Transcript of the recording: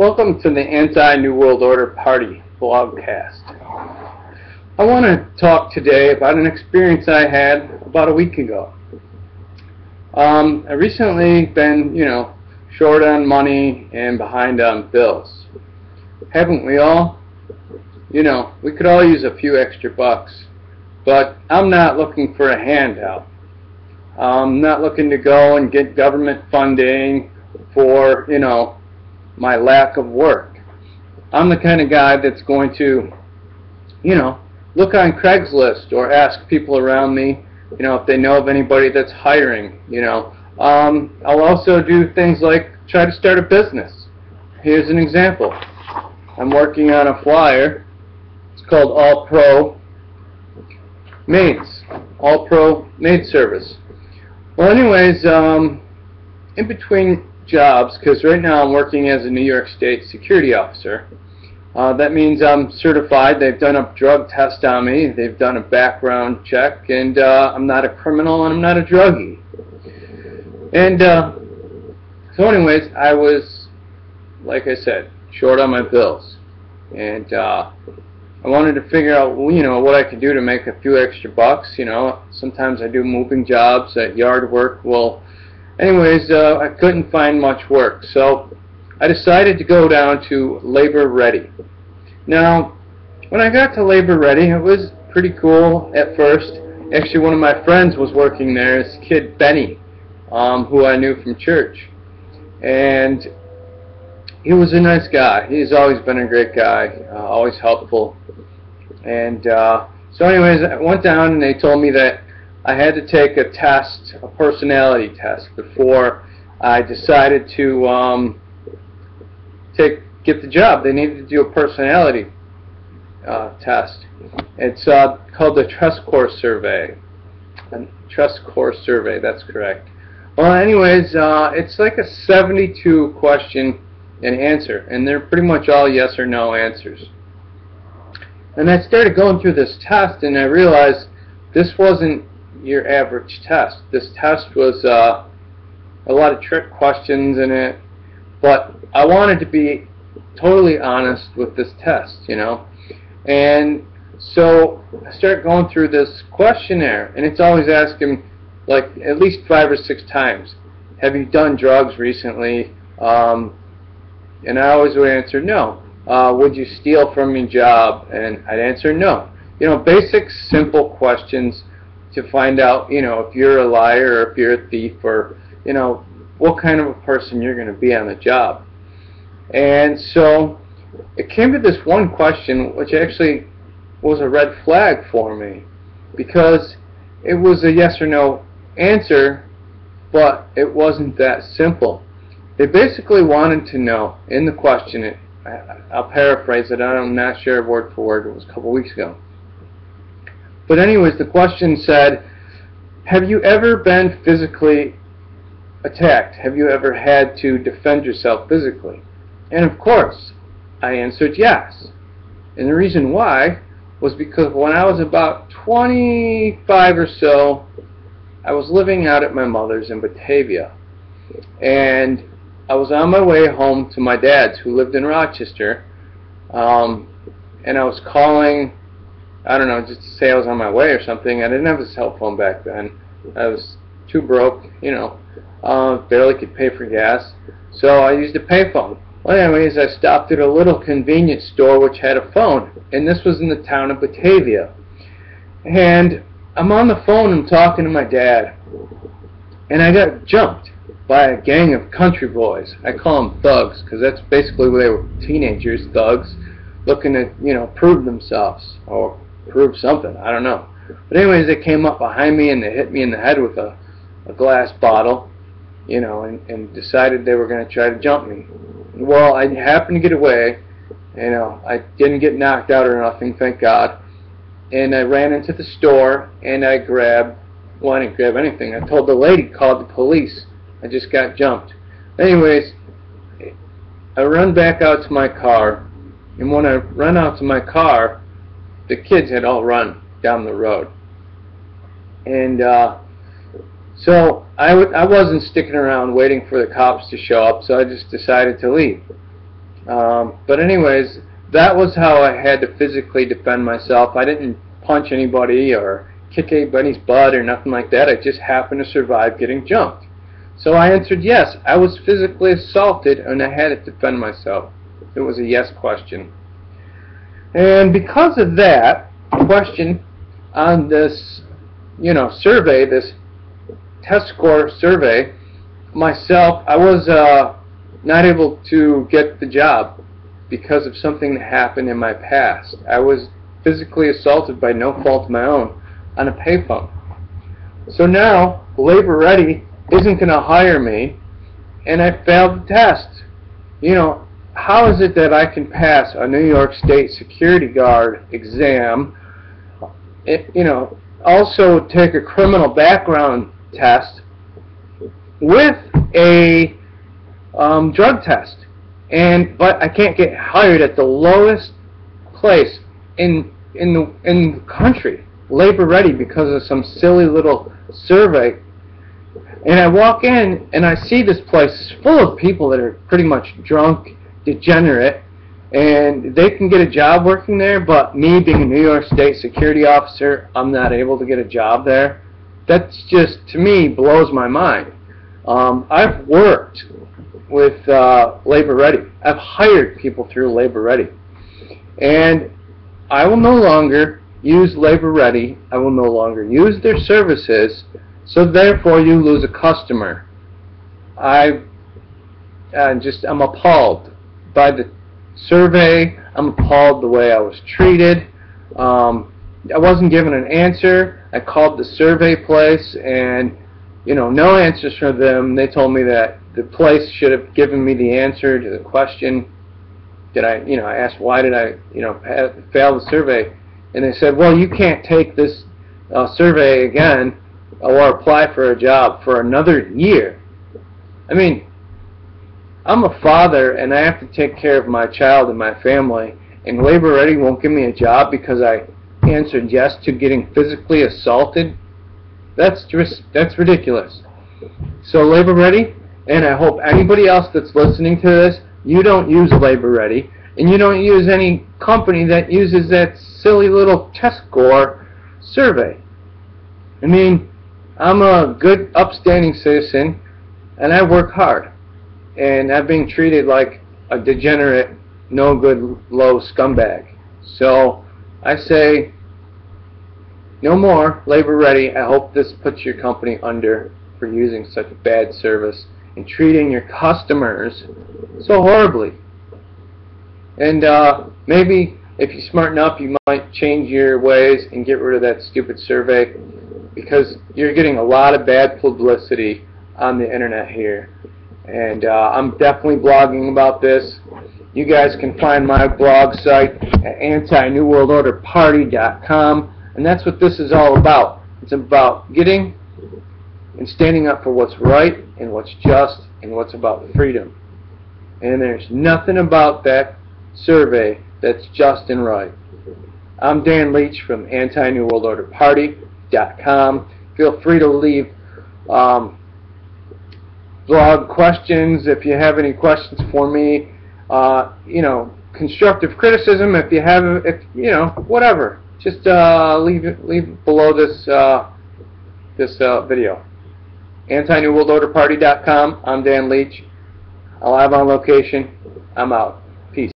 Welcome to the Anti-New World Order Party blogcast. I want to talk today about an experience I had about a week ago. I recently been, short on money and behind on bills. Haven't we all? We could all use a few extra bucks, but I'm not looking for a handout. I'm not looking to go and get government funding for, my lack of work. I'm the kind of guy that's going to, look on Craigslist or ask people around me, if they know of anybody that's hiring, I'll also do things like try to start a business. Here's an example. I'm working on a flyer. It's called All Pro Maids. All Pro Maid Service. Well, anyways, in between jobs, because right now I'm working as a New York State security officer. That means I'm certified. They've done a drug test on me. They've done a background check, and I'm not a criminal and I'm not a druggie. And so anyways, I was, like I said, short on my bills. And I wanted to figure out, what I could do to make a few extra bucks. Sometimes I do moving jobs at yard work. Well, anyways, I couldn't find much work, so I decided to go down to Labor Ready. Now, when I got to Labor Ready, it was pretty cool at first. Actually, one of my friends was working there, this kid Benny, who I knew from church. And he was a nice guy. He's always been a great guy, always helpful. And so anyways, I went down and they told me that I had to take a test, a personality test, before I decided to get the job. They needed to do a personality test. It's called the Tescor Survey. Tescor Survey, that's correct. Well, anyways, it's like a 72 question and answer, and they're pretty much all yes or no answers. And I started going through this test, and I realized this wasn't your average test. This test was a lot of trick questions in it, but I wanted to be totally honest with this test, And so I started going through this questionnaire, and it's always asking, like, at least 5 or 6 times, have you done drugs recently? And I always would answer no. Would you steal from your job? And I'd answer no. Basic, simple questions to find out, if you're a liar or if you're a thief, or, what kind of a person you're going to be on the job. And so it came to this one question, which actually was a red flag for me, because it was a yes or no answer, but it wasn't that simple. They basically wanted to know in the question, I'll paraphrase it, I'm not sure word for word, it was a couple weeks ago. But anyways, the question said, have you ever been physically attacked? Have you ever had to defend yourself physically? And of course, I answered yes. And the reason why was because when I was about 25 or so, I was living out at my mother's in Batavia. And I was on my way home to my dad's, who lived in Rochester. And I was calling, I don't know, just to say I was on my way or something. I didn't have a cell phone back then. I was too broke, barely could pay for gas. So I used a payphone. Well, anyways, I stopped at a little convenience store which had a phone. And this was in the town of Batavia. And I'm on the phone, I'm talking to my dad. And I got jumped by a gang of country boys. I call them thugs, because that's basically what they were, teenagers, thugs, looking to, prove themselves, or prove something, I don't know. But anyways, they came up behind me and they hit me in the head with a glass bottle, and decided they were going to try to jump me. Well, I happened to get away, I didn't get knocked out or nothing, thank God. And I ran into the store and I grabbed, well, I didn't grab anything. I told the lady, called the police. I just got jumped. Anyways, I run back out to my car, and when I run out to my car, the kids had all run down the road. And so I wasn't sticking around waiting for the cops to show up, so I just decided to leave. But anyways, that was how I had to physically defend myself. I didn't punch anybody or kick anybody's butt or nothing like that. I just happened to survive getting jumped. So I answered yes. I was physically assaulted and I had to defend myself. It was a yes question. And because of that question on this, survey, this Tescor survey, I was not able to get the job because of something that happened in my past. I was physically assaulted by no fault of my own on a payphone. So now Labor Ready isn't going to hire me, and I failed the test. How is it that I can pass a New York State security guard exam, also take a criminal background test with a drug test, but I can't get hired at the lowest place in the country, Labor Ready, because of some silly little survey? And I walk in and I see this place is full of people that are pretty much drunk, degenerate, and they can get a job working there, but me being a New York State security officer, I'm not able to get a job there. That's just, to me, blows my mind. I've worked with Labor Ready. I've hired people through Labor Ready. And I will no longer use Labor Ready. I will no longer use their services, so therefore you lose a customer. I'm appalled by the survey. I'm appalled the way I was treated. I wasn't given an answer. I called the survey place, and no answers from them. They told me that the place should have given me the answer to the question that I asked, why did I fail the survey, and they said, well, you can't take this survey again or apply for a job for another year. I mean, I'm a father and I have to take care of my child and my family, and Labor Ready won't give me a job because I answered yes to getting physically assaulted? That's ridiculous. So Labor Ready, and I hope anybody else that's listening to this, you don't use Labor Ready, and you don't use any company that uses that silly little Tescor survey. I mean, I'm a good, upstanding citizen, and I work hard, and I'm being treated like a degenerate, no good, low scumbag. So I say, no more Labor Ready. I hope this puts your company under for using such a bad service and treating your customers so horribly. And maybe if you're smart enough, you might change your ways and get rid of that stupid survey, because you're getting a lot of bad publicity on the internet here. And I'm definitely blogging about this. You guys can find my blog site at antinewworldorderparty.com, and that's what this is all about. It's about getting and standing up for what's right and what's just and what's about freedom. And there's nothing about that survey that's just and right. I'm Dan Leach from antinewworldorderparty.com. Feel free to leave blog questions if you have any questions for me. Constructive criticism if you have, whatever. Just leave it below this video. antinewworldorderparty.com. I'm Dan Leach. I'll have on location. I'm out. Peace.